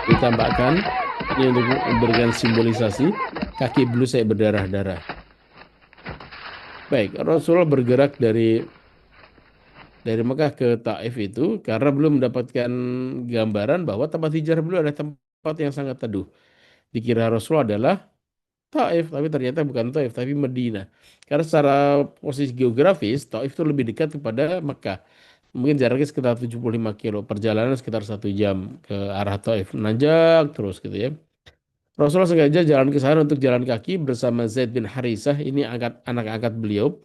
Ditambahkan, ini untuk memberikan simbolisasi, kaki belu saya berdarah-darah. Baik, Rasulullah bergerak dari Mekah ke Taif itu karena belum mendapatkan gambaran bahwa tempat hijrah beliau ada tempat yang sangat teduh. Dikira Rasulullah adalah Taif, tapi ternyata bukan Taif, tapi Medina. Karena secara posisi geografis, Taif itu lebih dekat kepada Mekah. Mungkin jaraknya sekitar 75 kilo, perjalanan sekitar 1 jam ke arah Taif. Nanjak terus gitu ya. Rasulullah sengaja jalan ke sana untuk jalan kaki bersama Zaid bin Harisah, ini anak angkat beliau.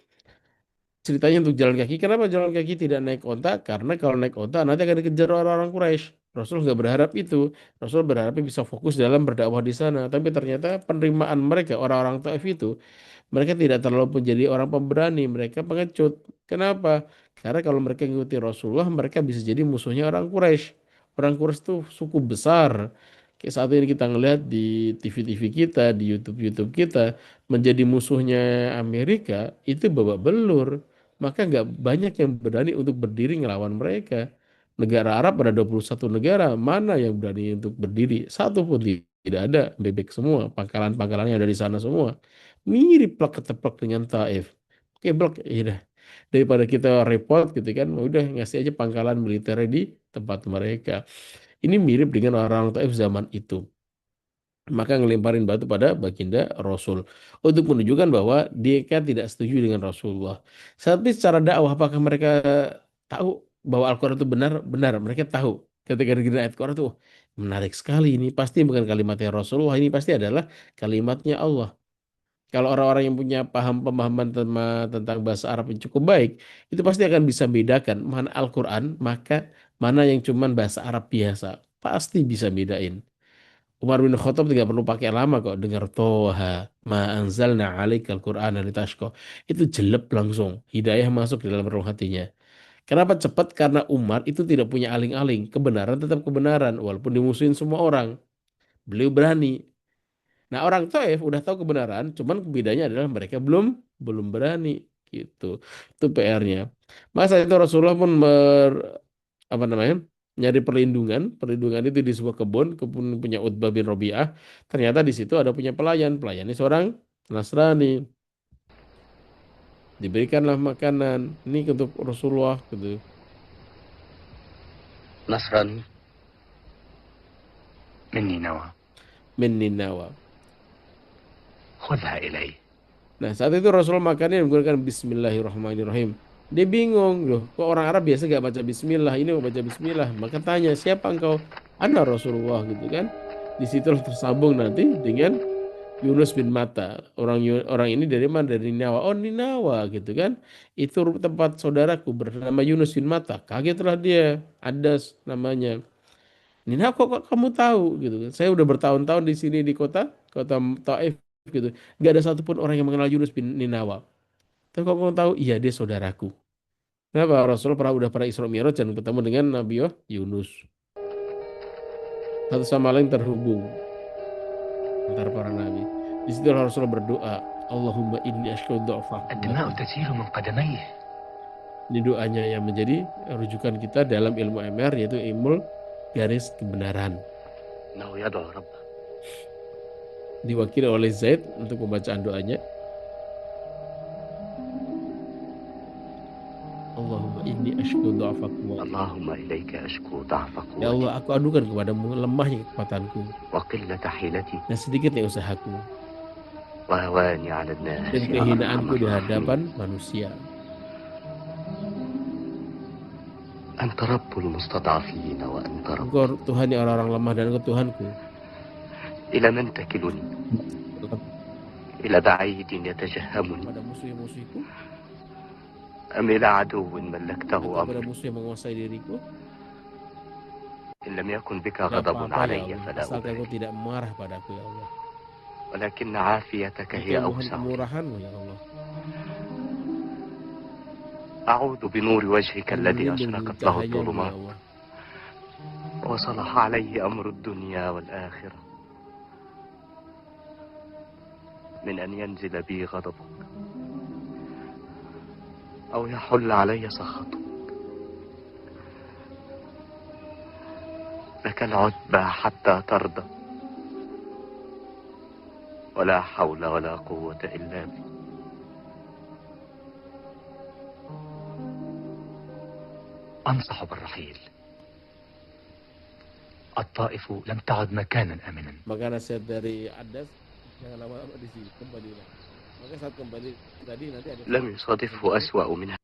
Ceritanya untuk jalan kaki. Kenapa jalan kaki tidak naik onta? Karena kalau naik onta nanti akan dikejar orang-orang Quraisy. Rasul nggak berharap itu. Rasul berharap bisa fokus dalam berdakwah di sana. Tapi ternyata penerimaan mereka orang-orang Taif itu, mereka tidak terlalu menjadi orang pemberani. Mereka pengecut. Kenapa? Karena kalau mereka mengikuti Rasulullah, mereka bisa jadi musuhnya orang Quraisy. Orang Quraisy itu suku besar. Kayak saat ini kita ngelihat di TV-TV kita, di YouTube-YouTube kita, menjadi musuhnya Amerika, itu babak belur. Maka nggak banyak yang berani untuk berdiri ngelawan mereka. Negara Arab ada 21 negara, mana yang berani untuk berdiri? Satu pun tidak ada, bebek semua, pangkalan-pangkalannya ada di sana semua. Mirip plak keteplak dengan Taif. Oke, blok, ya udah. Daripada kita repot gitu kan, udah ngasih aja pangkalan militer di tempat mereka. Ini mirip dengan orang Taif zaman itu. Maka ngelemparin batu pada baginda Rasul untuk menunjukkan bahwa mereka tidak setuju dengan Rasulullah. Tapi secara dakwah apakah mereka tahu bahwa Al-Quran itu benar? Benar, mereka tahu. Ketika dengar ayat Quran itu, "Oh, menarik sekali ini. Pasti bukan kalimatnya Rasulullah, ini pasti adalah kalimatnya Allah." Kalau orang-orang yang punya pemahaman tentang bahasa Arab yang cukup baik, itu pasti akan bisa bedakan mana Al-Quran, maka mana yang cuman bahasa Arab biasa. Pasti bisa bedain. Umar bin Khattab tidak perlu pakai lama kok dengar Toha ma anzalna alaikal Qur'ana litashqa. Itu jelek langsung. Hidayah masuk di dalam relung hatinya. Kenapa cepat? Karena Umar itu tidak punya aling-aling. Kebenaran tetap kebenaran walaupun dimusuhin semua orang. Beliau berani. Nah, orang Taif udah tahu kebenaran, cuman bedanya adalah mereka belum belum berani gitu. Itu PR-nya. Masa itu Rasulullah pun apa namanya? Nyari perlindungan. Perlindungan itu di sebuah kebun punya Utbah bin Robi'ah. Ternyata di situ ada punya pelayan. Pelayannya seorang Nasrani. Diberikanlah makanan. Ini untuk Rasulullah gitu. نصرا مني نوى Min Ninawa. خذها إلي. Nah, saat itu Rasulullah makannya menggunakan Bismillahirrahmanirrahim. Dia bingung, loh, kok orang Arab biasa gak baca Bismillah, ini mau baca Bismillah. Maka tanya, siapa engkau? Ana Rasulullah gitu kan. Di situlah tersambung nanti dengan Yunus bin Matta. Orang ini dari mana? Dari Ninawa. Oh, Ninawa gitu kan. Itu tempat saudaraku bernama Yunus bin Matta. Kagetlah dia. Adas namanya. Ninawa kok kamu tahu gitu kan. Saya udah bertahun-tahun di sini di kota Taif gitu. Gak ada satupun orang yang mengenal Yunus bin Ninawa. Tapi kok kamu tahu? Iya, dia saudaraku. Kenapa? Rasulullah udah pernah Isra Mi'raj dan ketemu dengan Nabi Yunus. Satu sama lain terhubung antara para nabi. Di situ Rasulullah berdoa, Allahumma inni asyhadu dha'fa الدماء quwwati. تسيل من قدميه. Ini doanya yang menjadi rujukan kita dalam ilmu MR yaitu ilmu garis kebenaran. إنه يدعو ربه. Diwakili oleh Zaid untuk pembacaan doanya. Allahumma inni asyhadu dha'fa quwwati. اللهم إليك أشكو ضعف Ya Allah, قوتي aku adukan kepadamu lemahnya kekuatanku وقلة حيلتي dan sedikitnya usahaku وهواني على dan الناس يا أرحم kehinaanku di hadapan الراحمين. manusia. أنت رب المستضعفين وأنت Engkau ربي. Tuhan yang orang-orang lemah dan Engkau Tuhanku. إلى من تكلني؟ إلى بعيد يتجهمني Pada musuh-musuhku أم إلى عدو ملكته atau pada أمري؟ musuh yang menguasai diriku? إن لم يكن بك Tidak غضب apa-apa ya علي Allah, فلا asalkan Engkau أبالي، tidak marah padaku ya Allah. ولكن عافيتك Aku هي yang mohon أوسع لي. kemurahan-Mu ya Allah. أعوذ بنور وجهك Aku الذي berlindung dengan أشرقت له cahaya-Mu ya الظلمات Allah. وصلح عليه أمر الدنيا والآخرة من أن ينزل بي غضبك أو يحل علي سخطك. لك العتبى حتى ترضى ولا حول ولا قوة إلا بك. أنصح بالرحيل. الطائف لم تعد مكانا آمنا. Maka nasihat dari Adas, jangan lama-lama di sini, kembalilah. Maka saat kembali tadi nanti ada لم يصادفه أسوأ منها.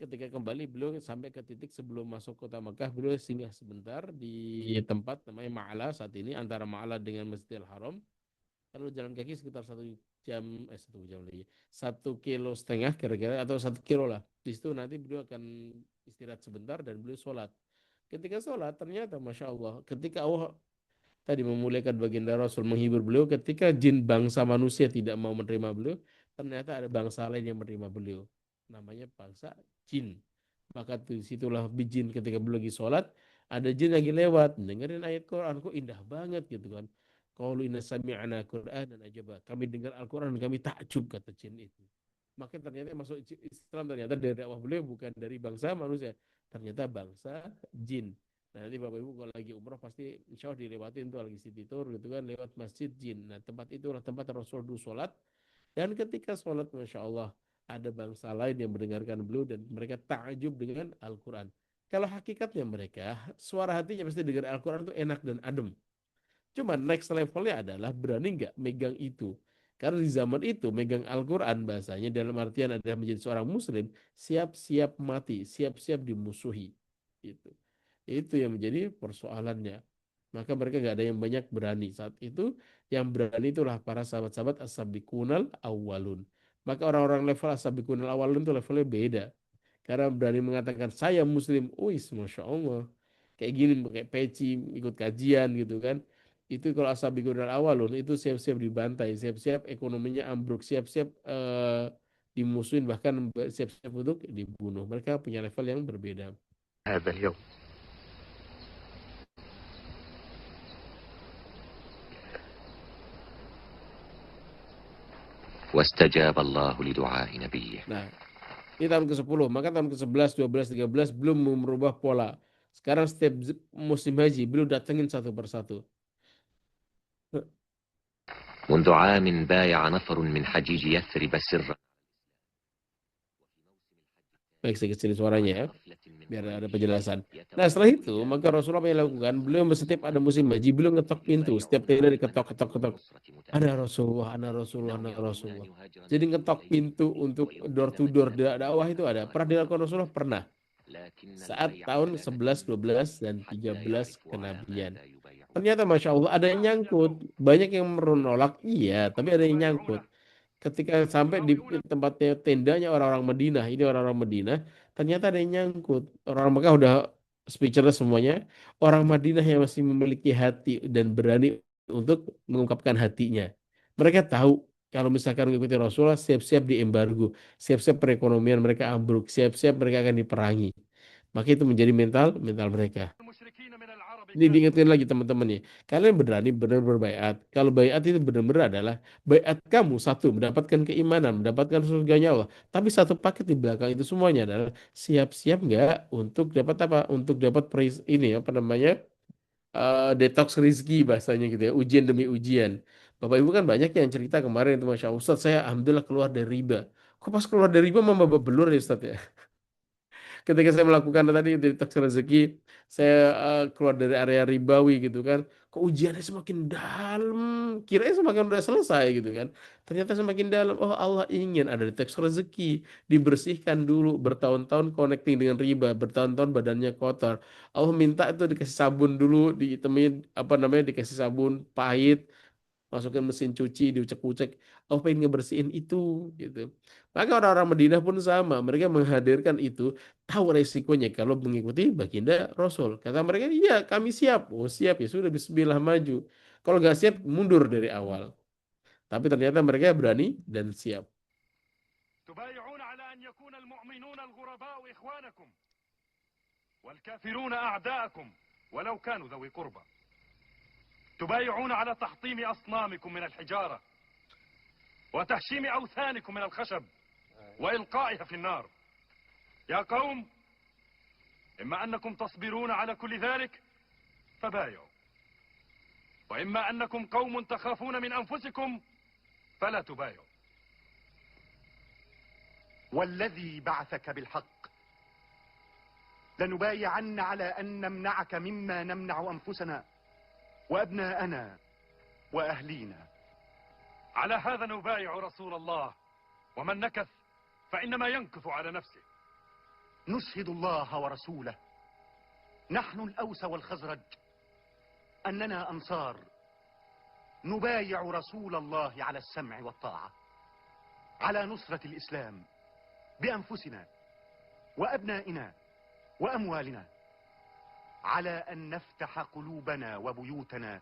ketika kembali beliau sampai ke titik sebelum masuk kota Makkah, beliau singgah sebentar di tempat namanya Ma'ala saat ini, antara Ma'ala dengan Masjidil Haram. Lalu jalan kaki sekitar 1 jam lagi, 1,5 kilo kira-kira, atau 1 kilo lah. Di situ nanti beliau akan istirahat sebentar dan beliau sholat. Ketika sholat ternyata Masya Allah, ketika Allah tadi memuliakan baginda Rasul, menghibur beliau, ketika jin bangsa manusia tidak mau menerima beliau, ternyata ada bangsa lain yang menerima beliau, namanya bangsa jin. Maka disitulah jin, ketika beliau lagi sholat, ada jin lagi lewat dengerin ayat Quran, kok indah banget gitu kan. Qalu inna sami'na Qur'anan ajaba, kami dengar Al-Quran, kami takjub, kata jin itu. Maka ternyata masuk Islam, ternyata dari dakwah beliau bukan dari bangsa manusia, ternyata bangsa jin. Nah, nanti Bapak Ibu kalau lagi umroh pasti insya Allah dilewatin tuh, lagi city tour gitu kan, lewat masjid jin. Nah, tempat itulah tempat Rasul dulu sholat. Dan ketika sholat Masya Allah, ada bangsa lain yang mendengarkan beliau dan mereka takjub dengan Al-Quran. Kalau hakikatnya mereka, suara hatinya pasti dengar Al-Quran itu enak dan adem. Cuma next levelnya adalah berani nggak megang itu. Karena di zaman itu megang Al-Quran bahasanya dalam artian adalah menjadi seorang muslim, siap-siap mati, siap-siap dimusuhi. Gitu. Itu yang menjadi persoalannya. Maka mereka nggak ada yang banyak berani. Saat itu yang berani itulah para sahabat-sahabat as-sabiqunal awwalun. Maka orang-orang level as-sabiqunal awwalun itu levelnya beda. Karena berani mengatakan saya muslim, wis Masya Allah. Kayak gini, kayak peci, ikut kajian gitu kan. Itu kalau as-sabiqunal awwalun itu siap-siap dibantai, siap-siap ekonominya ambruk, siap-siap dimusuhin, bahkan siap-siap untuk dibunuh. Mereka punya level yang berbeda. هذا اليوم واستجاب الله لدعاء نبيه. Nah, ini tahun ke-10, maka tahun ke-11, 12, 13 belum merubah pola. Sekarang setiap musim haji beliau datengin satu persatu. منذ عام بايع نفر من حجيج يثرب سرا. Baik, saya kecilin suaranya ya, biar ada penjelasan. Nah, setelah itu, maka Rasulullah apa yang lakukan? Beliau setiap ada musim haji, beliau ngetok pintu. Setiap tenda diketok, ketok, ketok. Ada Rasulullah, ada Rasulullah, ada Rasulullah. Jadi ngetok pintu untuk door to door dakwah itu ada. Pernah dilakukan Rasulullah? Pernah. Saat tahun 11, 12, dan 13 kenabian. Ternyata Masya Allah ada yang nyangkut. Banyak yang menolak, iya, tapi ada yang nyangkut. Ketika sampai di tempatnya tendanya orang-orang Madinah, ini orang-orang Madinah, ternyata ada yang nyangkut. Orang Mekah udah speechless semuanya. Orang Madinah yang masih memiliki hati dan berani untuk mengungkapkan hatinya. Mereka tahu kalau misalkan mengikuti Rasulullah, siap-siap diembargo, siap-siap perekonomian mereka ambruk, siap-siap mereka akan diperangi. Maka itu menjadi mental mereka. Ini diingatkan lagi teman-teman nih. Kalian berani benar berbaiat. Kalau baiat itu benar-benar adalah baiat kamu satu mendapatkan keimanan, mendapatkan surganya Allah. Tapi satu paket di belakang itu semuanya adalah siap-siap nggak untuk dapat apa? Untuk dapat ini apa namanya? Detox rizki bahasanya gitu ya. Ujian demi ujian. Bapak Ibu kan banyak yang cerita kemarin itu Masya Allah, Ustaz saya alhamdulillah keluar dari riba. Kok pas keluar dari riba mau babak belur ya Ustaz ya? Ketika saya melakukan tadi deteksi rezeki, saya keluar dari area ribawi gitu kan, kok ujiannya semakin dalam, kirain semakin udah selesai gitu kan, ternyata semakin dalam. Oh, Allah ingin ada deteksi rezeki, dibersihkan dulu, bertahun-tahun connecting dengan riba, bertahun-tahun badannya kotor, Allah minta itu dikasih sabun dulu, ditemuin apa namanya, dikasih sabun pahit, masukin mesin cuci, diucek-ucek. Oh, pengen ngebersihin itu gitu. Maka orang-orang Madinah pun sama, mereka menghadirkan itu, tahu resikonya kalau mengikuti baginda Rasul. Kata mereka, iya kami siap. Oh siap, ya sudah, bismillah maju. Kalau nggak siap, mundur dari awal. Tapi ternyata mereka berani dan siap. تبايعون على أن يكون المؤمنون الغرباء إخوانكم والكافرون أعداءكم ولو كانوا ذوي قربى. تبايعون على تحطيم أصنامكم من الحجارة وتهشيم أوثانكم من الخشب وإلقائها في النار. يا قوم، إما أنكم تصبرون على كل ذلك فبايعوا، وإما أنكم قوم تخافون من أنفسكم فلا تبايعوا. والذي بعثك بالحق لنبايعن على أن نمنعك مما نمنع أنفسنا وأبناءنا وأهلينا. على هذا نبايع رسول الله، ومن نكث فإنما ينكث على نفسه. نشهد الله ورسوله نحن الأوس والخزرج أننا أنصار نبايع رسول الله على السمع والطاعة، على نصرة الإسلام بأنفسنا وأبنائنا وأموالنا، على أن نفتح قلوبنا وبيوتنا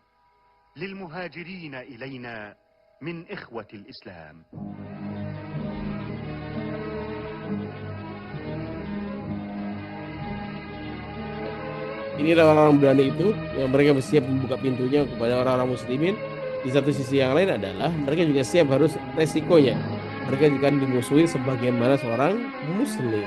للمهاجرين إلينا من إخوة الإسلام. Inilah orang-orang berani itu yang mereka bersiap membuka pintunya kepada orang-orang muslimin. Di satu sisi yang lain adalah mereka juga siap harus resikonya. Mereka juga dimusuhi sebagaimana seorang muslim.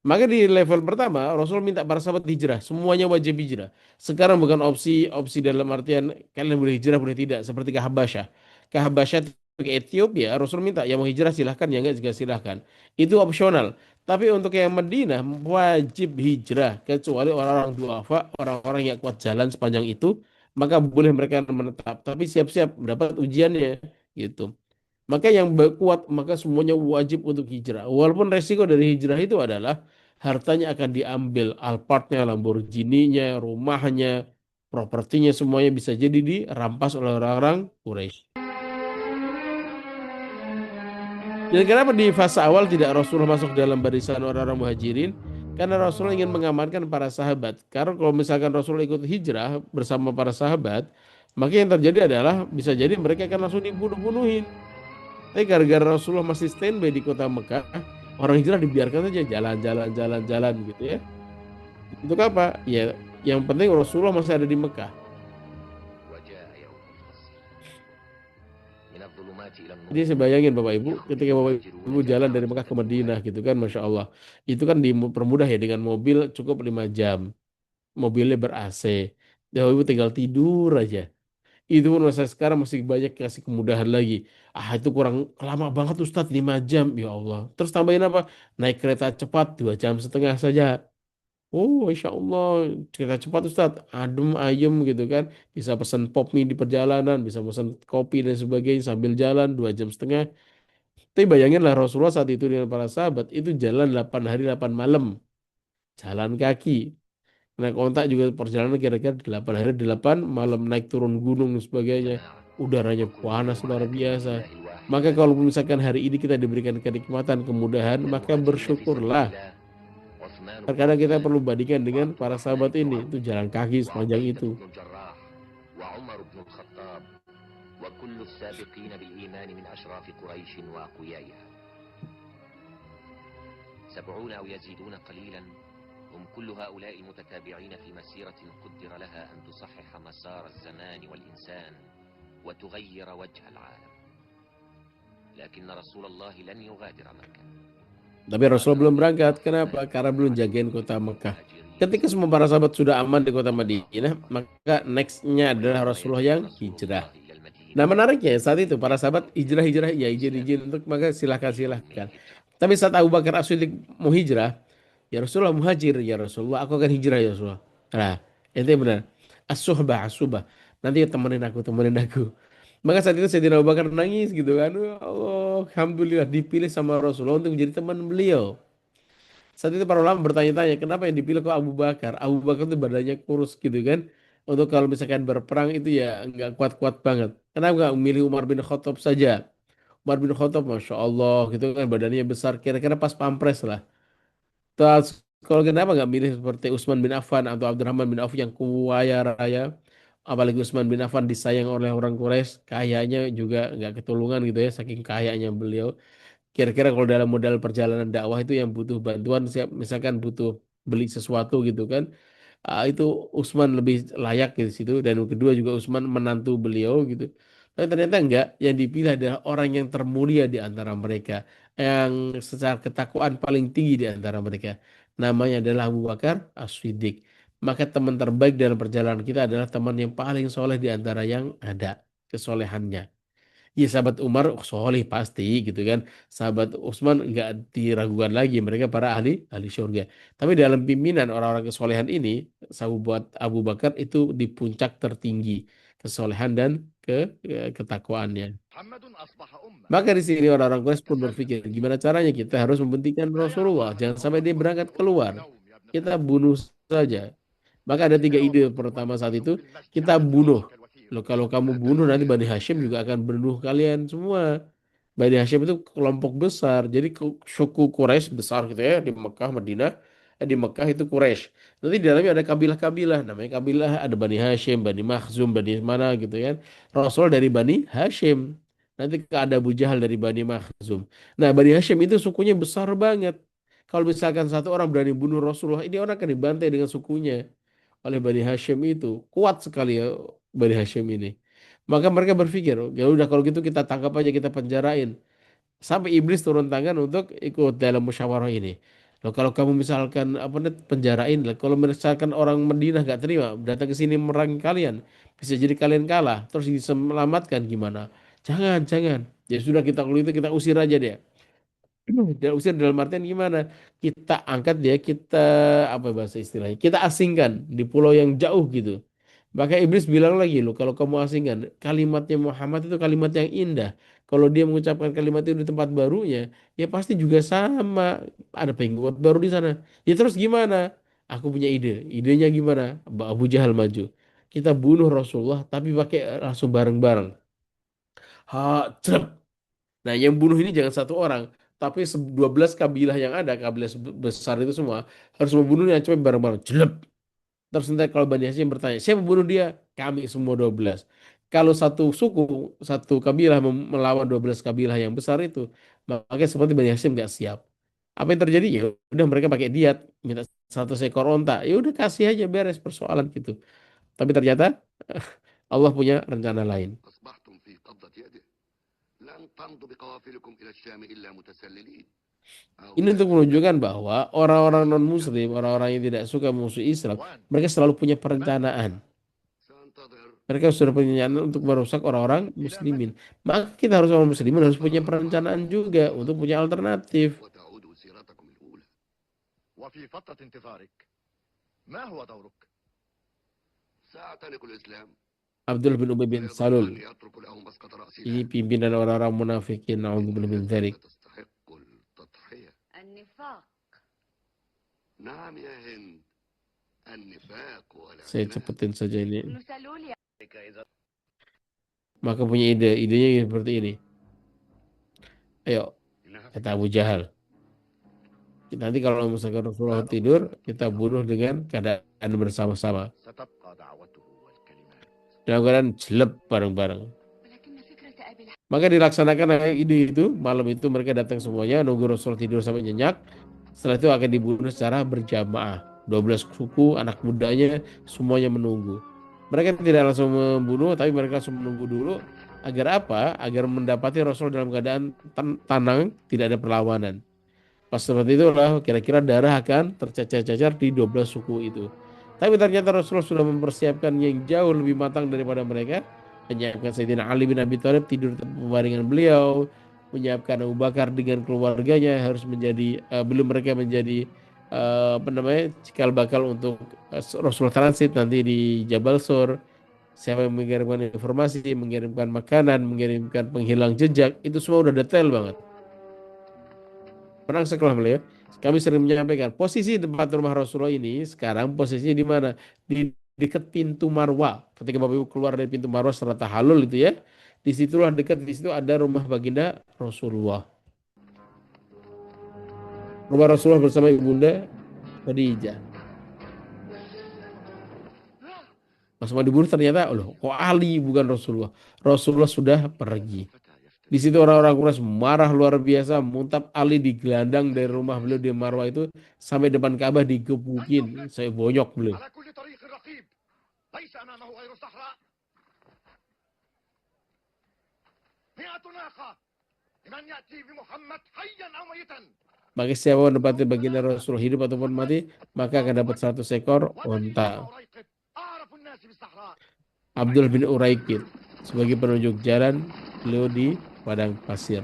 Maka di level pertama Rasul minta para sahabat hijrah, semuanya wajib hijrah. Sekarang bukan opsi dalam artian kalian boleh hijrah boleh tidak, seperti ke Habasyah. Ke Habasyah ke Ethiopia Rasul minta yang mau hijrah silahkan, yang enggak juga silahkan. Itu opsional. Tapi untuk yang Madinah wajib hijrah kecuali orang-orang duafa, orang-orang yang kuat jalan sepanjang itu, maka boleh mereka menetap. Tapi siap-siap mendapat ujiannya gitu. Maka yang kuat maka semuanya wajib untuk hijrah. Walaupun resiko dari hijrah itu adalah hartanya akan diambil, Alphardnya, Lamborghini-nya, rumahnya, propertinya semuanya bisa jadi dirampas oleh orang-orang Quraisy. Dan kenapa di fase awal tidak Rasulullah masuk dalam barisan orang-orang muhajirin? Karena Rasulullah ingin mengamankan para sahabat. Karena kalau misalkan Rasulullah ikut hijrah bersama para sahabat, maka yang terjadi adalah bisa jadi mereka akan langsung dibunuh-bunuhin. Tapi gara-gara Rasulullah masih standby di kota Mekah, orang hijrah dibiarkan saja jalan-jalan gitu ya. Untuk apa? Ya, yang penting Rasulullah masih ada di Mekah. Jadi saya bayangin Bapak Ibu, ketika Bapak Ibu jalan dari Mekah ke Madinah gitu kan, Masya Allah. Itu kan dipermudah ya dengan mobil cukup 5 jam. Mobilnya ber-AC. Bapak Ibu tinggal tidur aja. Itu pun masa sekarang masih banyak kasih kemudahan lagi. Itu kurang lama banget Ustadz 5 jam. Ya Allah. Terus tambahin apa? Naik kereta cepat 2,5 jam saja. Oh Insya Allah kereta cepat Ustadz. Adem ayem gitu kan. Bisa pesan pop mie di perjalanan. Bisa pesan kopi dan sebagainya sambil jalan 2,5 jam. Tapi bayanginlah Rasulullah saat itu dengan para sahabat. Itu jalan 8 hari 8 malam. Jalan kaki. Naik ontak juga perjalanan kira-kira 8 hari 8 malam, naik turun gunung dan sebagainya. Udaranya panas luar biasa. Maka kalau misalkan hari ini kita diberikan kenikmatan, kemudahan, maka bersyukurlah. Terkadang kita perlu bandingkan dengan para sahabat ini, itu jalan kaki sepanjang itu. هم كل هؤلاء متتابعين في مسيرة قدر لها أن تصحح مسار الزمان والإنسان وتغير وجه العالم لكن رسول الله لن يغادر مكة. Tapi Rasul belum berangkat. Kenapa? Karena belum jagain kota Mekah. Ketika semua para sahabat sudah aman di kota Madinah, maka nextnya adalah Rasulullah yang hijrah. Nah menariknya saat itu para sahabat hijrah ya izin untuk, maka silahkan. Tapi saat Abu Bakar As-Siddiq mau hijrah, ya Rasulullah muhajir, ya Rasulullah aku akan hijrah ya Rasulullah. Nah, itu benar. As-suhbah. Nanti temenin aku. Maka saat itu Sayyidina Abu Bakar nangis gitu kan. Allah, alhamdulillah dipilih sama Rasulullah untuk menjadi teman beliau. Saat itu para ulama bertanya-tanya, kenapa yang dipilih kok Abu Bakar? Abu Bakar itu badannya kurus gitu kan. Untuk kalau misalkan berperang itu ya nggak kuat-kuat banget. Kenapa nggak memilih Umar bin Khattab saja? Umar bin Khattab, Masya Allah gitu kan, badannya besar. Kira-kira pas pampres lah. Terus kalau kenapa nggak milih seperti Utsman bin Affan atau Abdurrahman bin Auf yang kaya raya, apalagi Utsman bin Affan disayang oleh orang Quraisy, kayaknya juga nggak ketulungan gitu ya, saking kayanya beliau. Kira-kira kalau dalam modal perjalanan dakwah itu yang butuh bantuan, misalkan butuh beli sesuatu gitu kan, itu Utsman lebih layak di situ. Dan kedua juga Utsman menantu beliau gitu. Tapi ternyata enggak, yang dipilih adalah orang yang termulia di antara mereka, yang secara ketakwaan paling tinggi di antara mereka. Namanya adalah Abu Bakar As-Siddiq. Maka teman terbaik dalam perjalanan kita adalah teman yang paling soleh di antara yang ada kesolehannya. Ya sahabat Umar soleh pasti gitu kan. Sahabat Utsman nggak diragukan lagi, mereka para ahli ahli surga. Tapi dalam pimpinan orang-orang kesolehan ini, sahabat Abu Bakar itu di puncak tertinggi kesolehan dan ketakwaannya. Maka di sini orang-orang Quraisy pun berpikir, gimana caranya kita harus membentikan Rasulullah, jangan sampai dia berangkat keluar. Kita bunuh saja. Maka ada tiga ide pertama saat itu, kita bunuh. Loh, kalau kamu bunuh nanti Bani Hashim juga akan bunuh kalian semua. Bani Hashim itu kelompok besar. Jadi suku Quraisy besar gitu ya di Mekah, Madinah. Di Mekah itu Quraisy. Nanti di dalamnya ada kabilah-kabilah. Namanya kabilah ada Bani Hashim, Bani Makhzum, Bani mana gitu kan. Rasul dari Bani Hashim. Nanti ada Abu Jahal dari Bani Makhzum. Nah, Bani Hashim itu sukunya besar banget. Kalau misalkan satu orang berani bunuh Rasulullah, ini orang akan dibantai dengan sukunya oleh Bani Hashim itu. Kuat sekali ya Bani Hashim ini. Maka mereka berpikir, ya udah kalau gitu kita tangkap aja, kita penjarain. Sampai iblis turun tangan untuk ikut dalam musyawarah ini. Loh, kalau kamu misalkan apa nih penjarain lah, kalau misalkan orang Madinah gak terima datang ke sini merangi kalian, bisa jadi kalian kalah, terus diselamatkan gimana? Jangan, jangan. Ya sudah kita kalau itu kita usir aja dia. Dan usir dalam artian gimana? Kita angkat dia, kita apa bahasa istilahnya? Kita asingkan di pulau yang jauh gitu. Maka iblis bilang lagi loh, kalau kamu asingkan, kalimatnya Muhammad itu kalimat yang indah. Kalau dia mengucapkan kalimat itu di tempat barunya, ya pasti juga sama. Ada pengikut baru di sana. Ya terus gimana? Aku punya ide. Idenya gimana? Abu Jahal maju. Kita bunuh Rasulullah, tapi pakai langsung bareng-bareng. Ha, cep. Nah, yang bunuh ini jangan satu orang, tapi 12 kabilah yang ada, kabilah besar itu semua harus membunuhnya coba bareng-bareng. Jelep. Terus nanti kalau Bani Hasyim bertanya, siapa membunuh dia? Kami semua 12. Kalau satu suku, satu kabilah melawan 12 kabilah yang besar itu, maka seperti Bani Hasyim nggak siap. Apa yang terjadi? Ya udah mereka pakai diat, minta 100 ekor onta. Ya udah kasih aja beres persoalan gitu. Tapi ternyata Allah punya rencana lain. أصبحتم في قبضة يده لن تمضوا بقوافلكم إلى الشام إلا متسللين Ini untuk menunjukkan bahwa orang-orang non-Muslim, orang-orang yang tidak suka musuh Islam, mereka selalu punya perencanaan. سأنتظر Mereka sudah punya perencanaan untuk merusak orang-orang Muslimin. Maka kita harus orang Muslimin harus punya perencanaan juga untuk punya alternatif. وتعودوا سيرتكم الأولى وفي فترة انتظارك ما هو دورك؟ سأعتنق الإسلام Abdul bin Ubay bin ويجب أن Salul, يترك لهم مسقط ini رأسها pimpinan orang-orang munafikin. Na'udzubillah min إنها dzalik. تستحق التضحية النفاق. نعم يا هند النفاق Saya والعناد cepetin saja ini. ابن سلول يا Maka punya ide, idenya seperti ini. Ayo, kata Abu Jahal. Nanti kalau misalkan Rasulullah tidur, kita bunuh dengan keadaan bersama-sama. ستبقى دعوته والكلمات. Dalam keadaan jelek bareng-bareng. ولكن فكرة أبي الحسن Maka dilaksanakan ide itu, malam itu mereka datang semuanya, nunggu Rasul tidur sampai nyenyak. Setelah itu akan dibunuh secara berjamaah. 12 suku, anak mudanya, semuanya menunggu. Mereka tidak langsung membunuh, tapi mereka langsung menunggu dulu. Agar apa? Agar mendapati Rasul dalam keadaan tenang, tidak ada perlawanan. Pas seperti itulah kira-kira darah akan tercecer-cecer di 12 suku itu. Tapi ternyata Rasulullah sudah mempersiapkan yang jauh lebih matang daripada mereka. Menyiapkan Sayyidina Ali bin Abi Thalib tidur di pembaringan beliau, menyiapkan Abu Bakar dengan keluarganya harus menjadi belum mereka menjadi apa namanya cikal bakal untuk Rasulullah transit nanti di Jabal Sur. Siapa yang mengirimkan informasi, mengirimkan makanan, mengirimkan penghilang jejak, itu semua udah detail banget. Perang sekolah beliau, kami sering menyampaikan posisi tempat rumah Rasulullah ini sekarang posisinya di mana? Di dekat pintu Marwa. Ketika Bapak Ibu keluar dari pintu Marwa setelah tahallul itu ya, disitulah dekat di situ ada rumah baginda Rasulullah. Rumah Rasulullah bersama ibunda Khadijah. Pas mau dibunuh ternyata, loh, kok Ali bukan Rasulullah? Rasulullah sudah pergi. Di situ orang-orang Quraisy marah luar biasa, muntap Ali digelandang dari rumah beliau di Marwah itu sampai depan Ka'bah digebukin, saya bonyok beliau. على كل طريق رقيب ليس أمامه غير الصحراء 100 ناقة لمن يأتي بمحمد حيا أو ميتا Bagi siapa yang menempati baginda Rasul hidup ataupun mati, maka akan dapat 100 ekor ودليل unta. أن أريقط أعرف الناس بالصحراء. Abdul bin Uraikid sebagai penunjuk jalan, beliau di padang pasir.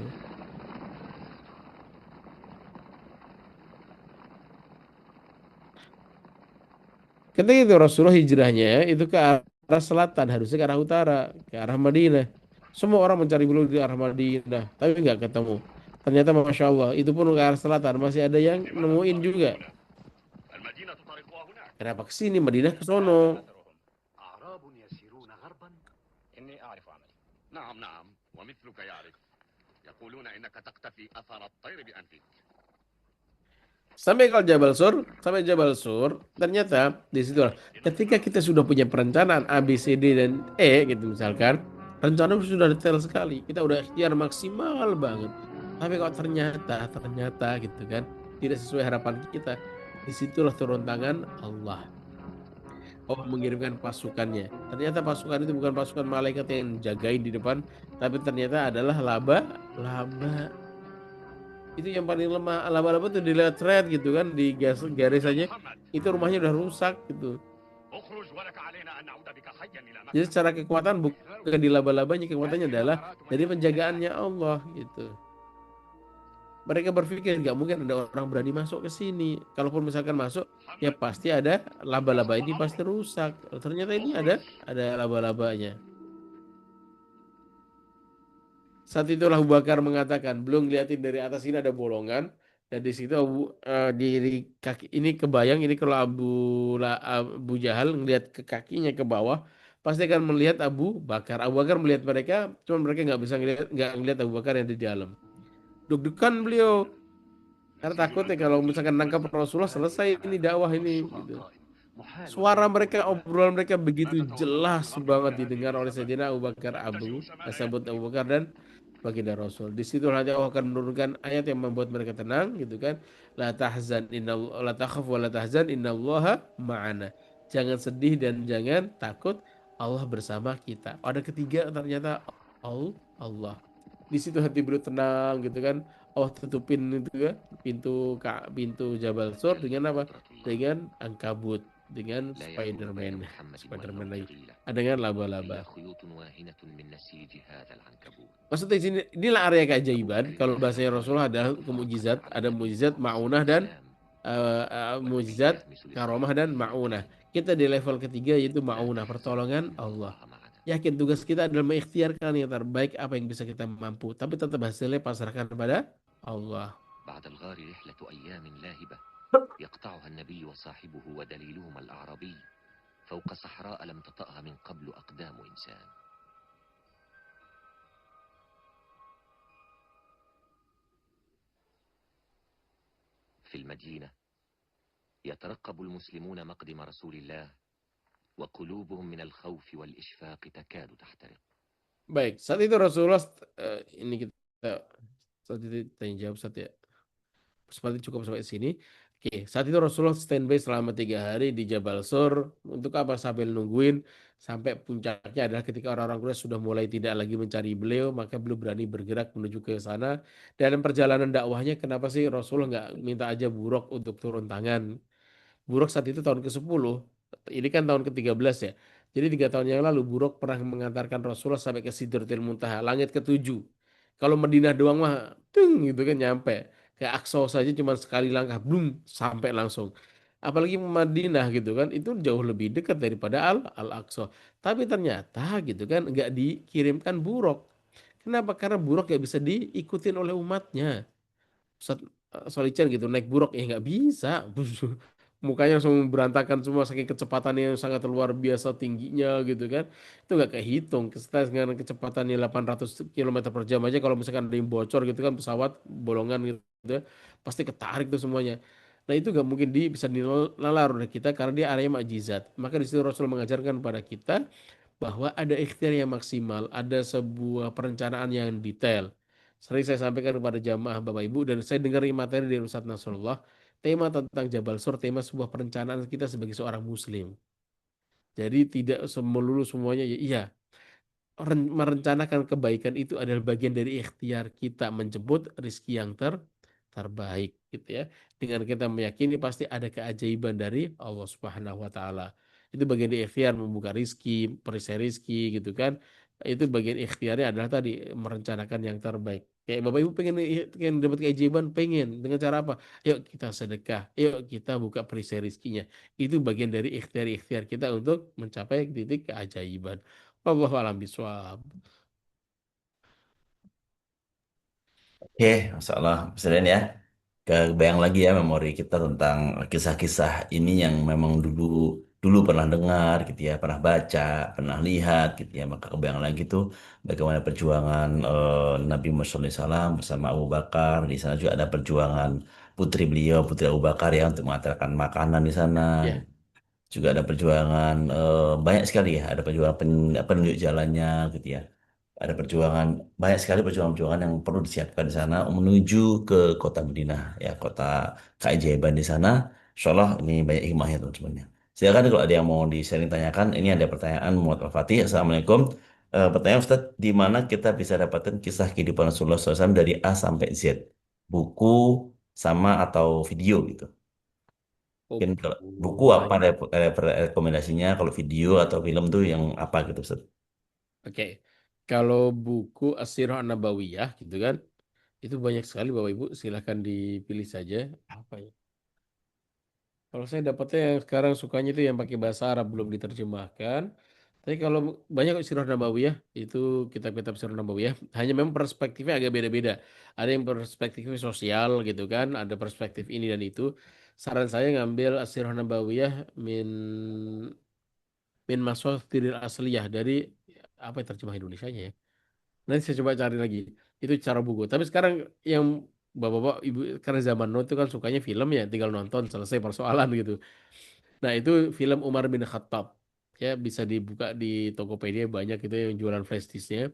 Ketika itu Rasulullah hijrahnya itu ke arah selatan, harusnya ke arah utara, ke arah Madinah. Semua orang mencari beliau di arah Madinah, tapi nggak ketemu. Ternyata Masya Allah, itu pun ke arah selatan, masih ada yang لماذا nemuin تخرجون juga. هنا؟ المدينة طريقها هناك. Kenapa ke sini? Madinah ke ما sono. أثرهم؟ أعراب يسيرون غربا. إني أعرف عملي. نعم نعم ومثلك يعرف. يقولون إنك تقتفي أثر الطير بأنفك. Sampai sampai Jabal Sur, ternyata di situ ketika kita sudah punya perencanaan A, B, C, D, dan E gitu misalkan, rencana sudah detail sekali, kita udah ikhtiar maksimal banget. Tapi kok ternyata gitu kan, tidak sesuai harapan kita, disitulah turun tangan Allah. Allah mengirimkan pasukannya. Ternyata pasukan itu bukan pasukan malaikat yang jagain di depan, tapi ternyata adalah laba. Itu yang paling lemah, laba-laba tuh dilihat thread gitu kan, di garis يا aja محمد itu rumahnya udah rusak gitu. اخرج ولك علينا أن نعود بك حيا إلى Jadi مكة. secara kekuatan bukan di laba-labanya, kekuatannya adalah dari penjagaannya Allah gitu. Mereka berpikir nggak mungkin ada orang berani masuk ke sini. Kalaupun misalkan masuk, ya محمد pasti ada laba-laba ini أصبح pasti أمرك. rusak. Ternyata ini اخرج. ada laba-labanya. Saat itulah Abu Bakar mengatakan, belum ngeliatin dari atas ini ada bolongan, dan di situ di kaki ini kebayang ini kalau Abu Jahal ngeliat ke kakinya ke bawah, pasti akan melihat Abu Bakar. Abu Bakar melihat mereka, cuma mereka nggak ngeliat Abu Bakar yang di dalam. Deg-degan beliau, karena takutnya kalau misalkan nangkap Rasulullah selesai ini dakwah ini gitu. Suara mereka, obrolan mereka begitu ماذا توصلون في jelas الغرب banget إلى هذه didengar oleh المسافات؟ Sayyidina Abu Bakar اتجهوا شمال Sabut يثرب. Abu Bakar dan baginda Rasul. Di situ nanti Allah akan menurunkan ayat yang membuat mereka tenang gitu kan. La tahzan la takhaf wa la tahzan innallaha ma'ana. Jangan sedih dan jangan takut, Allah bersama kita. Ada ketiga ternyata Allah. Di situ hati beliau tenang gitu kan. Allah tutupin itu kan pintu Jabal Sur تلك dengan apa? قدرة الله. Dengan ankabut, dengan لا يكون بين Spiderman, محمد Spiderman والموت lagi, حيلة dengan إلا laba-laba. خيوط واهنة من نسيج هذا العنكبوت. Maksudnya di sini inilah area أبو keajaiban. بكر Kalau bahasanya الخطاب Rasulullah adalah رضي الله mukjizat, عنه ada mukjizat, رسول maunah dan الإسلام والنبي mukjizat, يحمس karomah لصاحبه dan في maunah. يقين. Kita di level ketiga yaitu لا maunah, تحزن pertolongan إن Allah. الله معنا. Yakin tugas kita adalah mengikhtiarkan yang terbaik apa yang bisa kita mampu, tapi tetap hasilnya pasrahkan kepada Allah. بعد الغار رحلة أيام لاهبة يقطعها النبي وصاحبه ودليلهما الأعرابي فوق صحراء لم تطأها من قبل أقدام إنسان. في المدينة يترقب المسلمون مقدم رسول الله وقلوبهم من الخوف والإشفاق تكاد تحترق. Baik, saat itu Rasulullah ini kita saat itu tanya jawab saat ya. Seperti cukup sampai sini. Oke, saat itu Rasulullah standby selama 3 hari di Jabal Sur untuk apa? Sambil nungguin sampai puncaknya adalah ketika orang-orang Quraisy sudah mulai tidak lagi mencari beliau, maka beliau berani bergerak menuju ke sana. Dan perjalanan dakwahnya, kenapa sih Rasulullah nggak minta aja Buraq untuk turun tangan? Buruk saat itu tahun ke-10, ini kan tahun ke-13 ya. Jadi 3 tahun yang lalu Buruk pernah mengantarkan Rasulullah sampai ke Sidratil Muntaha, langit ke-7. Kalau Madinah doang mah, tung gitu kan nyampe. Kayak Aqsa saja cuma sekali langkah, blum, sampai langsung. Apalagi Madinah gitu kan, itu jauh lebih dekat daripada Al-Aqsa. Tapi ternyata gitu kan, nggak dikirimkan Buruk. Kenapa? Karena Buruk nggak bisa diikutin oleh umatnya. Ustaz Solicen gitu naik buruk ya nggak bisa. Mukanya langsung berantakan semua saking kecepatannya yang sangat luar biasa tingginya gitu kan, itu nggak kehitung kita dengan kecepatannya 800 km per jam aja, kalau misalkan ada yang bocor gitu kan pesawat bolongan gitu ya, pasti ketarik tuh semuanya. Nah itu nggak mungkin bisa dinalar oleh kita karena dia area mukjizat. Maka di situ Rasul mengajarkan pada kita bahwa ada ikhtiar yang maksimal, ada sebuah perencanaan yang detail. Sering saya sampaikan kepada jamaah Bapak Ibu dan saya dengar materi dari Ustadz Nasrullah, tema tentang Jabal Sur, tema sebuah perencanaan kita sebagai seorang Muslim. Jadi tidak melulu semuanya ya iya. Merencanakan kebaikan itu adalah bagian dari ikhtiar kita menjemput rizki yang terbaik gitu ya. Dengan kita meyakini pasti ada keajaiban dari Allah Subhanahu wa taala. Itu bagian dari ikhtiar membuka rizki, perisai rizki gitu kan. Itu bagian ikhtiarnya adalah tadi merencanakan yang terbaik. Kayak Bapak Ibu pengen dapat keajaiban, pengen dengan cara apa? Yuk kita sedekah, yuk kita buka perisai rizkinya. Itu bagian dari ikhtiar-ikhtiar kita untuk mencapai titik keajaiban. Wallahu a'lam bishawab. Oke, Masya Allah, Presiden ya. Kebayang lagi ya memori kita tentang kisah-kisah ini yang memang dulu dulu pernah dengar gitu ya, pernah baca, pernah lihat gitu ya. Maka kebayang lagi tuh bagaimana perjuangan Nabi Muhammad SAW bersama Abu Bakar. Di sana juga ada perjuangan putri beliau, Putri Abu Bakar ya untuk mengantarkan makanan di sana. Ya, Juga ada perjuangan banyak sekali ya, ada perjuangan penunjuk jalannya gitu ya. Ada perjuangan banyak sekali perjuangan-perjuangan yang perlu disiapkan di sana menuju ke kota Madinah ya, kota keajaiban di sana. Insya Allah ini banyak hikmahnya teman-teman ya. Silakan kalau ada yang mau di-sharing tanyakan. Ini ada pertanyaan Muhammad Al-Fatih. Assalamualaikum. Pertanyaan Ustadz, di mana kita bisa dapatkan kisah kehidupan Rasulullah SAW dari A sampai Z? Buku sama atau video gitu. oh, Mungkin kalau buku apa banyak. rekomendasinya, kalau video atau film tuh yang apa gitu Ustaz? Oke, kalau buku As-Sirah An-Nabawiyah gitu kan, itu banyak sekali Bapak Ibu, silahkan dipilih saja. Apa ya? Kalau saya dapatnya yang sekarang sukanya itu yang pakai bahasa Arab belum diterjemahkan. Tapi kalau banyak kok Sirah Nabawiyah, itu kitab-kitab Sirah Nabawiyah, hanya memang perspektifnya agak beda-beda. Ada yang perspektifnya sosial gitu kan, ada perspektif ini dan itu. Saran saya ngambil Sirah Nabawiyah min Mashatiril Asliyah dari apa yang terjemah Indonesianya ya. Nanti saya coba cari lagi. Itu cara buku. Tapi sekarang yang bapak-bapak, ibu, karena zaman now itu kan sukanya film ya, tinggal nonton selesai persoalan gitu. Nah itu film Umar bin Khattab. Ya bisa dibuka di Tokopedia banyak itu yang jualan flash disknya.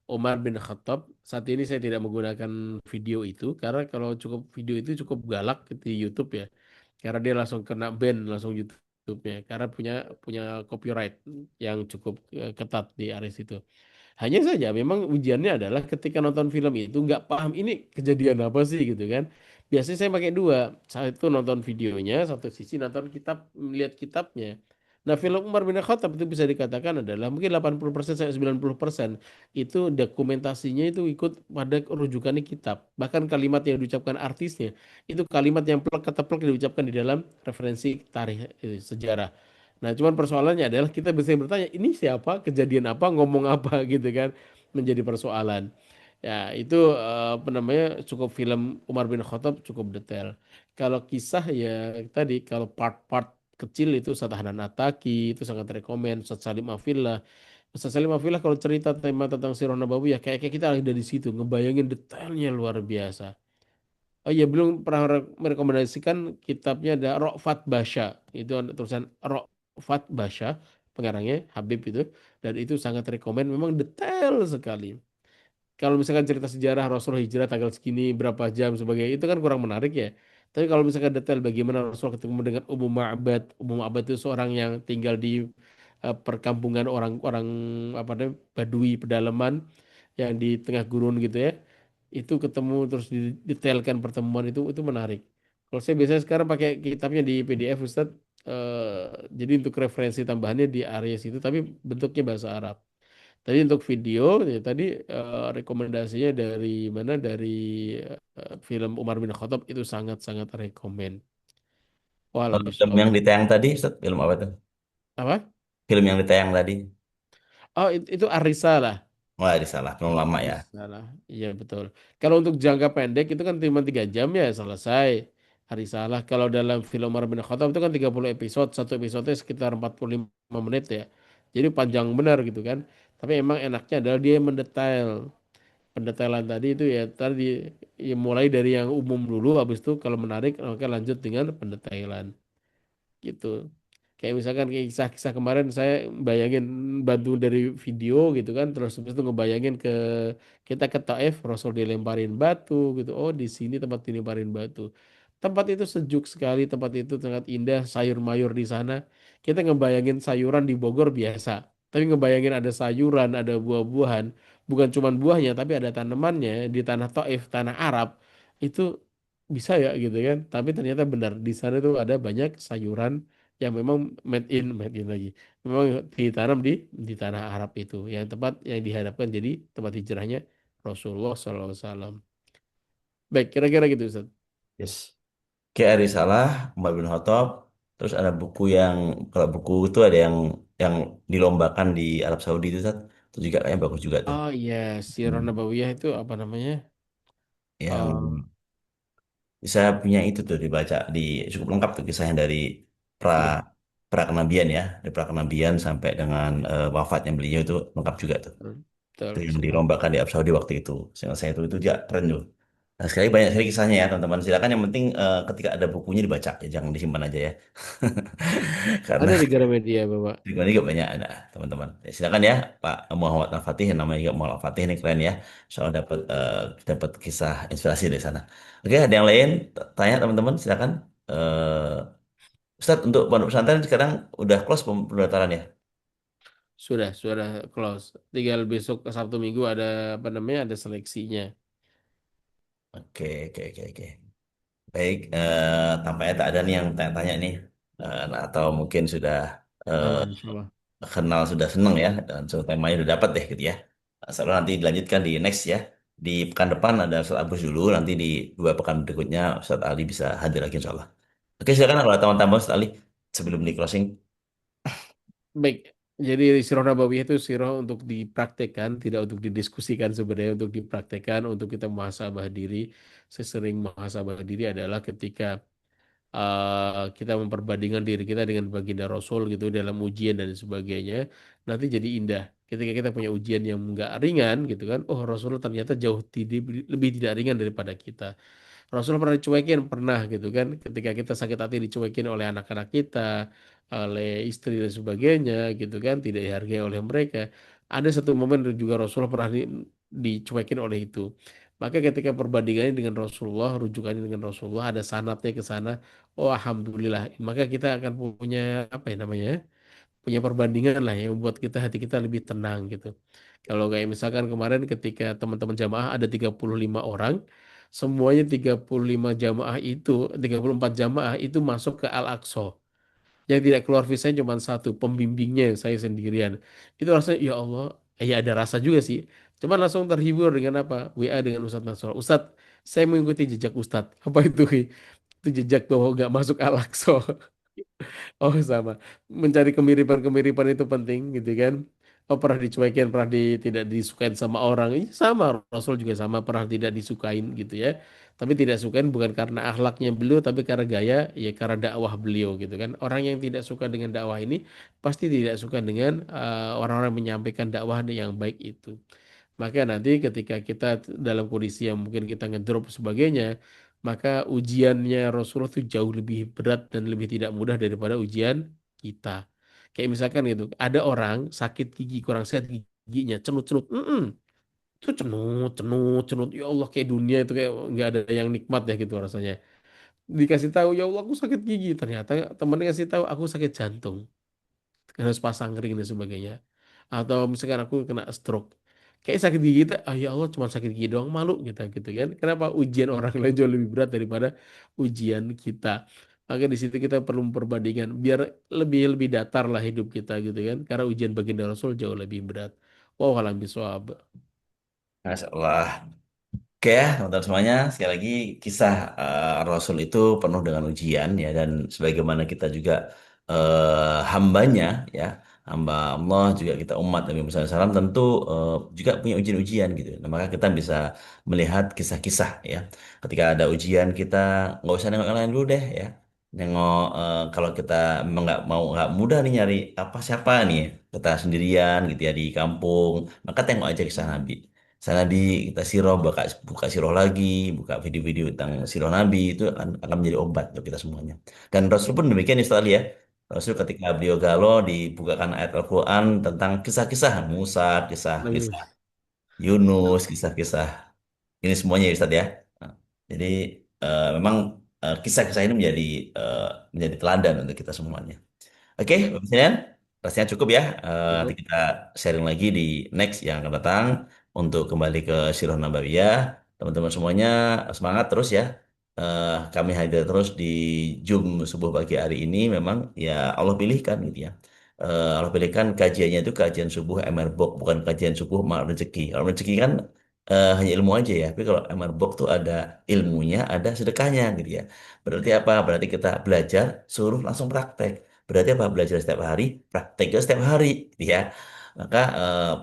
Umar bin Khattab. Saat ini saya tidak menggunakan video itu karena kalau cukup video itu cukup galak di YouTube ya. Karena dia langsung kena ban langsung YouTube-nya karena punya punya copyright yang cukup ketat di area situ. Hanya saja memang ujiannya adalah ketika nonton film itu nggak paham ini kejadian apa sih gitu kan. Biasanya saya pakai dua. Satu nonton videonya, satu sisi nonton kitab, melihat kitabnya. Nah film Umar bin Khattab itu bisa dikatakan adalah mungkin 80% sampai 90% itu dokumentasinya itu ikut pada rujukannya kitab. Bahkan kalimat yang diucapkan artisnya itu kalimat yang plek kata plek diucapkan di dalam referensi tarikh sejarah. Nah, cuman persoalannya adalah kita bisa bertanya, ini siapa, kejadian apa, ngomong apa gitu kan, menjadi persoalan. Ya, itu apa namanya, cukup film Umar bin Khattab cukup detail. Kalau kisah ya tadi, kalau part-part kecil itu Ustadz Hanan Ataki, itu sangat rekomen, Ustadz Salim Afillah. Ustadz Salim Afillah kalau cerita tema tentang Sirah Nabawi ya kayak kita ada di situ, ngebayangin detailnya luar biasa. Oh iya belum pernah merekomendasikan kitabnya ada Ra'fat Basya. Itu ada tulisan Ra'fat Basya pengarangnya Habib itu dan itu sangat rekomen memang detail sekali. Kalau misalkan cerita sejarah Rasul hijrah tanggal segini berapa jam sebagai itu kan kurang menarik ya. Tapi kalau misalkan detail bagaimana Rasul ketemu dengan Ummu Ma'bad itu seorang yang tinggal di perkampungan orang-orang apa namanya Badui pedalaman yang di tengah gurun gitu ya itu ketemu terus didetailkan pertemuan itu menarik. Kalau saya biasanya sekarang pakai kitabnya di PDF Ustadz, jadi untuk referensi tambahannya di area situ tapi bentuknya bahasa Arab. Tadi untuk video ya, tadi rekomendasinya dari mana dari film Umar bin Khattab itu sangat-sangat rekomen. Walam Kalau film bisawab. yang ditayang tadi, Ustaz, film apa tuh? Apa? Film yang ditayang tadi. Oh itu Ar-Risalah. Wah, ini salah, film lama ya. Salah, iya betul. Kalau untuk jangka pendek itu kan cuma 3 jam ya selesai. Hari salah. Kalau dalam film Umar bin Khattab itu kan 30 episode, satu episode sekitar 45 menit ya. Jadi panjang benar gitu kan. Tapi emang enaknya adalah dia mendetail. Pendetailan tadi itu ya tadi ya mulai dari yang umum dulu, habis itu kalau menarik maka lanjut dengan pendetailan gitu. Kayak misalkan kayak kisah-kisah kemarin saya bayangin bantu dari video gitu kan, terus habis itu ngebayangin kita ke Taif, Rasul dilemparin batu gitu. Oh di sini tempat dilemparin batu. Tempat itu sejuk sekali, tempat itu sangat indah, sayur mayur di sana. Kita ngebayangin sayuran di Bogor biasa, tapi ngebayangin ada sayuran, ada buah-buahan, bukan cuma buahnya, tapi ada tanamannya di tanah Taif, tanah Arab itu bisa ya gitu kan. Tapi ternyata benar di sana tuh ada banyak sayuran yang memang made in lagi. Memang ditanam di tanah Arab itu. Yang tempat yang dihadapkan jadi tempat hijrahnya Rasulullah SAW. Baik, kira-kira gitu Ustaz. Yes. Kayak Risalah, Umar bin Khattab, terus ada buku yang, kalau buku itu ada yang dilombakan di Arab Saudi itu, Tat. Itu juga kayaknya bagus juga tuh. Oh iya, Sirah Hmm. Nabawiyah itu apa namanya? Yang Eh, saya punya itu tuh dibaca di cukup lengkap tuh kisahnya dari pra iya, pra kenabian ya, dari pra kenabian sampai dengan wafatnya beliau itu lengkap juga tuh. betul, Itu yang betul. dilombakan di Arab Saudi waktu itu. Saya itu juga keren tuh. Nah, sekali banyak sekali kisahnya ya teman-teman. Silakan yang penting ketika ada bukunya dibaca ya, jangan disimpan aja ya. Karena Ada di Gramedia, Bapak. di mana juga banyak ada teman-teman. Ya, silakan ya Pak Muhammad Al-Fatih, yang namanya juga Muhammad Al-Fatih ini keren ya. Soal dapat kisah inspirasi dari sana. Oke, ada yang lain tanya teman-teman silakan. Ustadz untuk pondok pesantren sekarang udah close pendaftaran ya? Sudah close. Tinggal besok ke Sabtu Minggu ada apa namanya? Ada seleksinya. Oke, oke, oke, oke. Baik, tampaknya tak ada nih yang tanya-tanya nih. Nah, atau mungkin sudah eh, Aman, insya Allah. kenal, sudah seneng ya, dan so, temanya udah dapat deh gitu ya. Setelah nanti dilanjutkan di next ya. Di pekan depan ada Ustaz Agus dulu, nanti di 2 pekan berikutnya Ustaz Ali bisa hadir lagi insya Allah. Oke, silakan kalau ada teman-teman Ustaz Ali sebelum di closing. Baik, jadi sirah nabawiyah itu sirah untuk dipraktekkan, tidak untuk didiskusikan sebenarnya, untuk dipraktekkan, untuk kita muhasabah diri. Sesering muhasabah diri adalah ketika kita memperbandingkan diri kita dengan baginda Rasul gitu dalam ujian dan sebagainya. Nanti jadi indah. Ketika kita punya ujian yang nggak ringan gitu kan, oh Rasul ternyata jauh lebih tidak ringan daripada kita. Rasul pernah dicuekin, pernah gitu kan. Ketika kita sakit hati dicuekin oleh anak-anak kita, oleh istri dan sebagainya gitu kan, tidak dihargai oleh mereka. Ada satu momen juga Rasul pernah dicuekin oleh itu. Maka ketika perbandingannya dengan Rasulullah, rujukannya dengan Rasulullah, ada sanatnya ke sana. Oh, alhamdulillah. Maka kita akan punya apa ya namanya? Punya perbandingan lah yang membuat kita hati kita lebih tenang gitu. Kalau kayak misalkan kemarin ketika teman-teman jamaah ada 35 orang, semuanya 35 jamaah itu, 34 jamaah itu masuk ke Al-Aqsa. Yang tidak keluar visanya cuma satu, pembimbingnya saya sendirian. Itu rasanya ya Allah, ya ada rasa juga sih. Cuman langsung terhibur dengan apa? WA dengan Ustadz Nasrullah. Ustadz, saya mengikuti jejak Ustadz. Apa itu? Ki? Itu jejak bahwa nggak masuk Al-Aqsa. Oh sama, mencari kemiripan-kemiripan itu penting gitu kan. Oh pernah dicuekin, pernah tidak disukain sama orang, iya sama. Rasul juga sama pernah tidak disukain gitu ya. Tapi tidak sukain bukan karena akhlaknya beliau, tapi karena gaya, ya karena dakwah beliau gitu kan. Orang yang tidak suka dengan dakwah ini pasti tidak suka dengan orang-orang yang menyampaikan dakwah yang baik itu. Maka nanti ketika kita dalam kondisi yang mungkin kita ngedrop sebagainya, maka ujiannya Rasulullah itu jauh lebih berat dan lebih tidak mudah daripada ujian kita. Kayak misalkan gitu, ada orang sakit gigi, kurang sehat giginya, cenut-cenut, itu cenut, ya Allah kayak dunia itu kayak nggak ada yang nikmat ya gitu rasanya. Dikasih tahu ya Allah aku sakit gigi, ternyata temannya kasih tahu aku sakit jantung, harus pasang ring dan sebagainya. Atau misalkan aku kena stroke, kayak sakit gigi kita, ah ya Allah cuma sakit gigi doang, malu kita gitu kan. Kenapa ujian orang lain jauh lebih berat daripada ujian kita? Maka di situ kita perlu memperbandingkan biar lebih lebih datar lah hidup kita gitu kan, karena ujian baginda Rasul jauh lebih berat. Wow, alam bisawab. Masya Allah. Oke ya, teman-teman semuanya, sekali lagi kisah Rasul itu penuh dengan ujian ya, dan sebagaimana kita juga hambanya ya, hamba Allah juga, kita umat Nabi Muhammad SAW tentu juga punya ujian-ujian gitu. Nah, maka kita bisa melihat kisah-kisah ya. Ketika ada ujian kita nggak usah nengok yang lain dulu deh ya. Nengok kalau kita memang nggak mudah nih nyari apa siapa nih, kita sendirian gitu ya di kampung, maka tengok aja kisah Nabi. Saya Nabi, kita siroh, buka siroh lagi, buka video-video tentang siroh Nabi, itu akan menjadi obat untuk kita semuanya. Dan Rasul pun demikian ya, Ustaz Ali ya. Rasul ketika beliau galau dibukakan ayat Al-Quran tentang kisah-kisah Musa, kisah-kisah Nangis. Yunus, kisah-kisah ini semuanya ya Ustaz ya. Nah, jadi memang kisah-kisah ini eh, menjadi teladan untuk kita semuanya. Oke, Bapak sekalian, rasanya cukup ya. Nanti Cukup. kita sharing lagi di next yang akan datang untuk kembali ke Sirah Nabawiyah. Teman-teman semuanya semangat terus ya. kami hadir terus di Zoom subuh pagi hari ini memang ya Allah pilihkan gitu ya. Allah pilihkan kajiannya itu kajian subuh MR Book, bukan kajian subuh malam rezeki. Kalau rezeki kan hanya ilmu aja ya, tapi kalau MR Book tuh ada ilmunya, ada sedekahnya gitu ya. Berarti apa? Berarti kita belajar suruh langsung praktek. Berarti apa? Belajar setiap hari, prakteknya setiap hari gitu ya. Maka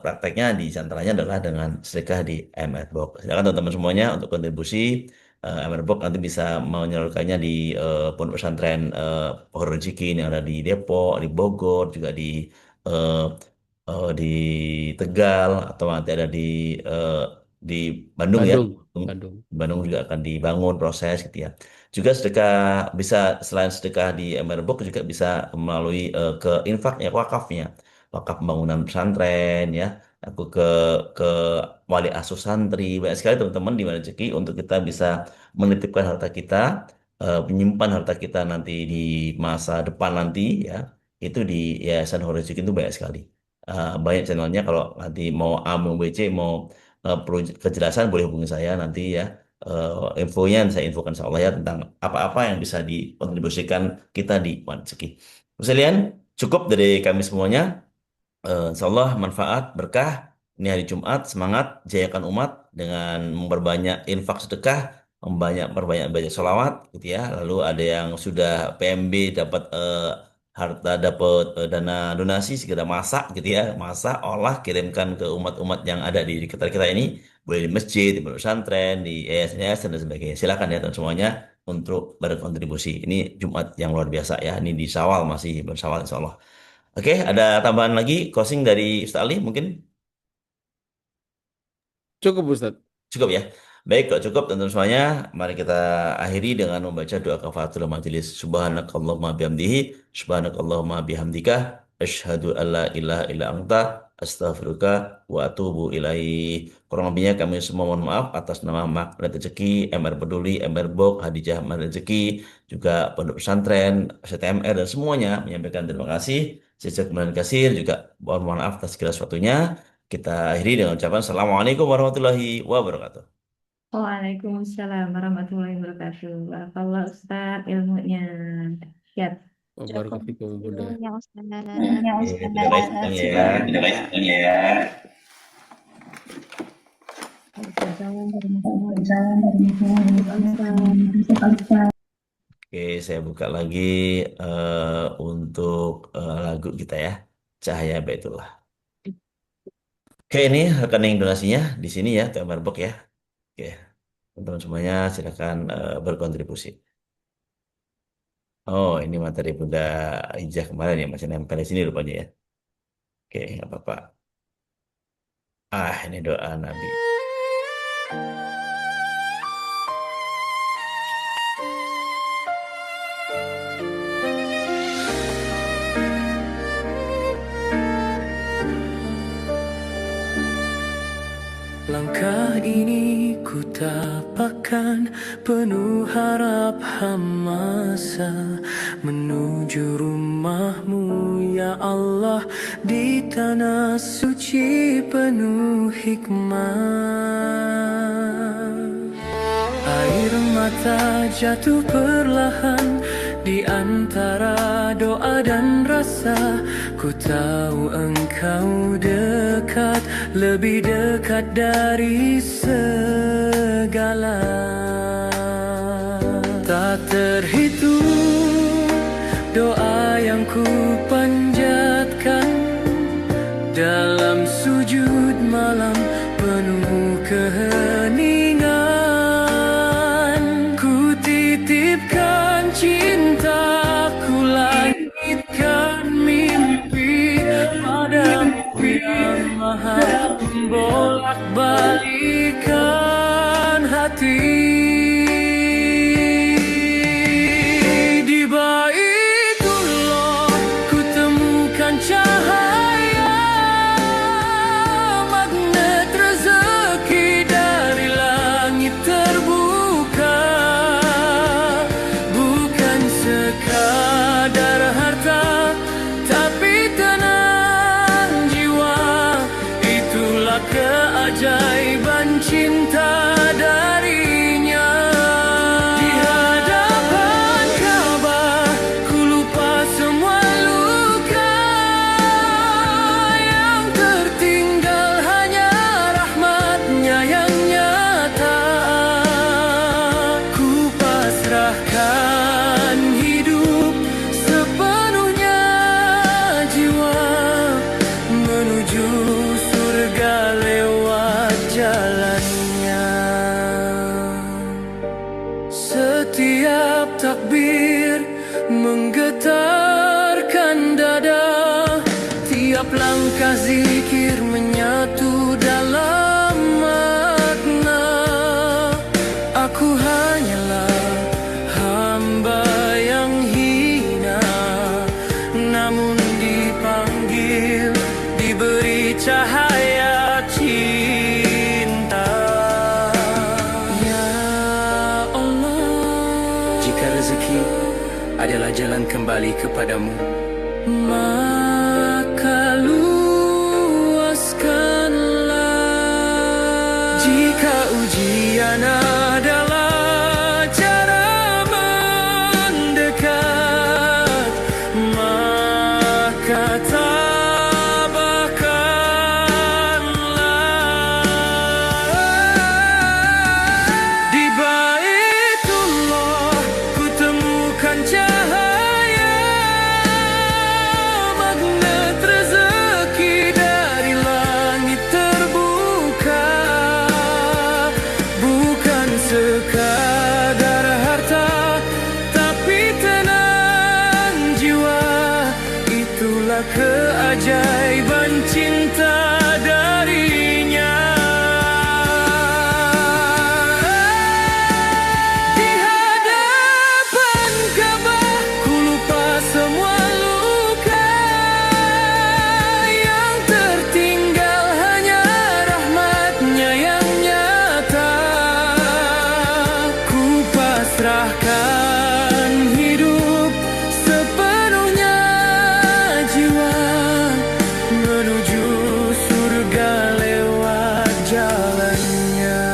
prakteknya di antaranya adalah dengan sedekah di MR Book. Silakan teman-teman semuanya untuk kontribusi. MR Book nanti bisa menyalurkannya di pondok pesantren Pohon Rezeki yang ada di Depok, di Bogor, juga eh, di Tegal, atau nanti ada eh, di Bandung ya. Bandung, Bandung. Bandung juga akan dibangun proses gitu ya. Juga sedekah bisa selain sedekah di MR Book juga bisa melalui ke infaknya, wakafnya, wakaf pembangunan pesantren ya. Aku ke wali asuh santri banyak sekali teman-teman di mana rezeki untuk kita bisa menitipkan harta kita, menyimpan harta kita nanti di masa depan nanti ya. Itu di Yayasan Horizon Rezeki itu banyak sekali. Banyak channelnya kalau nanti mau A mau B C mau perlu kejelasan boleh hubungi saya nanti ya. Infonya saya infokan insya Allah ya tentang apa-apa yang bisa dikontribusikan kita di One Rezeki. Sekalian, cukup dari kami semuanya. Insya Allah manfaat, berkah. Ini hari Jumat, semangat, jayakan umat dengan memperbanyak infak sedekah, memperbanyak banyak sholawat, gitu ya. Lalu ada yang sudah PMB dapat harta, dapat dana donasi, segera masak, gitu ya. Masak, olah, kirimkan ke umat-umat yang ada di sekitar kita ini. Boleh di masjid, di pondok pesantren, di yayasan dan sebagainya. Silakan ya teman semuanya untuk berkontribusi. Ini Jumat yang luar biasa ya. Ini di Syawal, masih bersawal insya Allah. Oke, ada tambahan lagi closing dari Ustaz Ali mungkin? Cukup Ustadz. Cukup ya. Baik, kalau cukup teman-teman semuanya, mari kita akhiri dengan membaca doa kafaratul majelis. Subhanakallahumma bihamdihi, subhanakallahumma bihamdika, asyhadu alla ilaha illa anta, astaghfiruka wa atubu ilaih. Kurang lebihnya kami semua mohon maaf atas nama Magnet Rezeki, MR Peduli, MR Book, Hadijah Magnet Rezeki, juga Pondok Pesantren, STMR dan semuanya menyampaikan terima kasih. Sejak kemudian kasir juga mohon maaf atas segala sesuatunya. Kita akhiri dengan ucapan Assalamualaikum warahmatullahi wabarakatuh. Waalaikumsalam warahmatullahi wabarakatuh. Barakallah Ustaz ilmunya. Siap. Wabarakatuh Bunda. Ya Ustaz. Terima kasih semuanya ya. Oke, saya buka lagi untuk lagu kita ya, Cahaya Baitullah. Oke, ini rekening donasinya di sini ya, Tuh Book ya. Oke, teman-teman semuanya silakan berkontribusi. Oh, ini materi Bunda Ijah kemarin ya, masih nempel di sini rupanya ya. Oke, nggak apa-apa. Ini doa Nabi. Langkah ini ku tapakkan penuh harap hamasa menuju rumahmu ya Allah di tanah suci penuh hikmah. Air mata jatuh perlahan di antara doa dan rasa. Ku tahu engkau dekat, lebih dekat dari segala. Tak terhitung doa yang ku panjatkan dalam sujud malam penuh keheningan. Ku titipkan cintaku, langitkan mimpi padamu yang maha membolak-balikan hati. Di Baitullah ku temui Setiap langkah zikir menyatu dalam makna. Aku hanyalah hamba yang hina, namun dipanggil, diberi cahaya cinta. Ya Allah, jika rezeki adalah jalan kembali kepadamu, maka luaskanlah. Jika ujian adalah cara mendekat, maka tabahkanlah. Di Baitullah ku temukan cahaya, magnet rezeki dari langit terbuka. Bukan sekadar harta, tapi tenang jiwa. Itulah keajaiban cinta darinya. Di hadapan Ka'bah ku lupa semua luka, yang tertinggal hanya rahmatnya yang nyata. Ku pasrahkan hidup sepenuhnya, jiwa menuju surga lewat jalannya.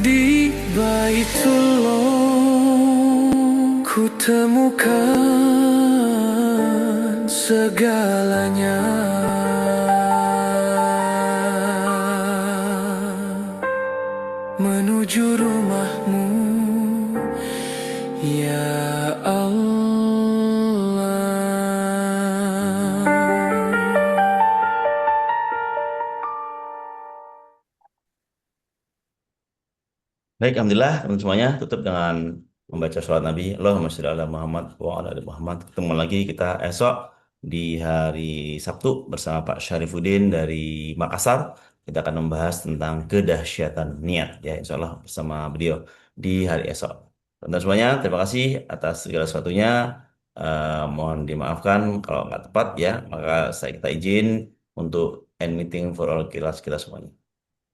Di Baitullah ku temukan segalanya. Menuju rumahmu, ya Allah. Baik, alhamdulillah teman semuanya tutup dengan membaca sholat Nabi. Allahumma sholli ala Muhammad wa ala ali Muhammad. Ketemu lagi kita esok di hari Sabtu bersama Pak Syarifuddin dari Makassar. Kita akan membahas tentang kedahsyatan niat, ya insya Allah bersama beliau di hari esok. Teman semuanya, terima kasih atas segala sesuatunya. Mohon dimaafkan kalau nggak tepat ya. Maka kita izin untuk end meeting for all kita semuanya.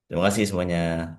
Terima kasih semuanya.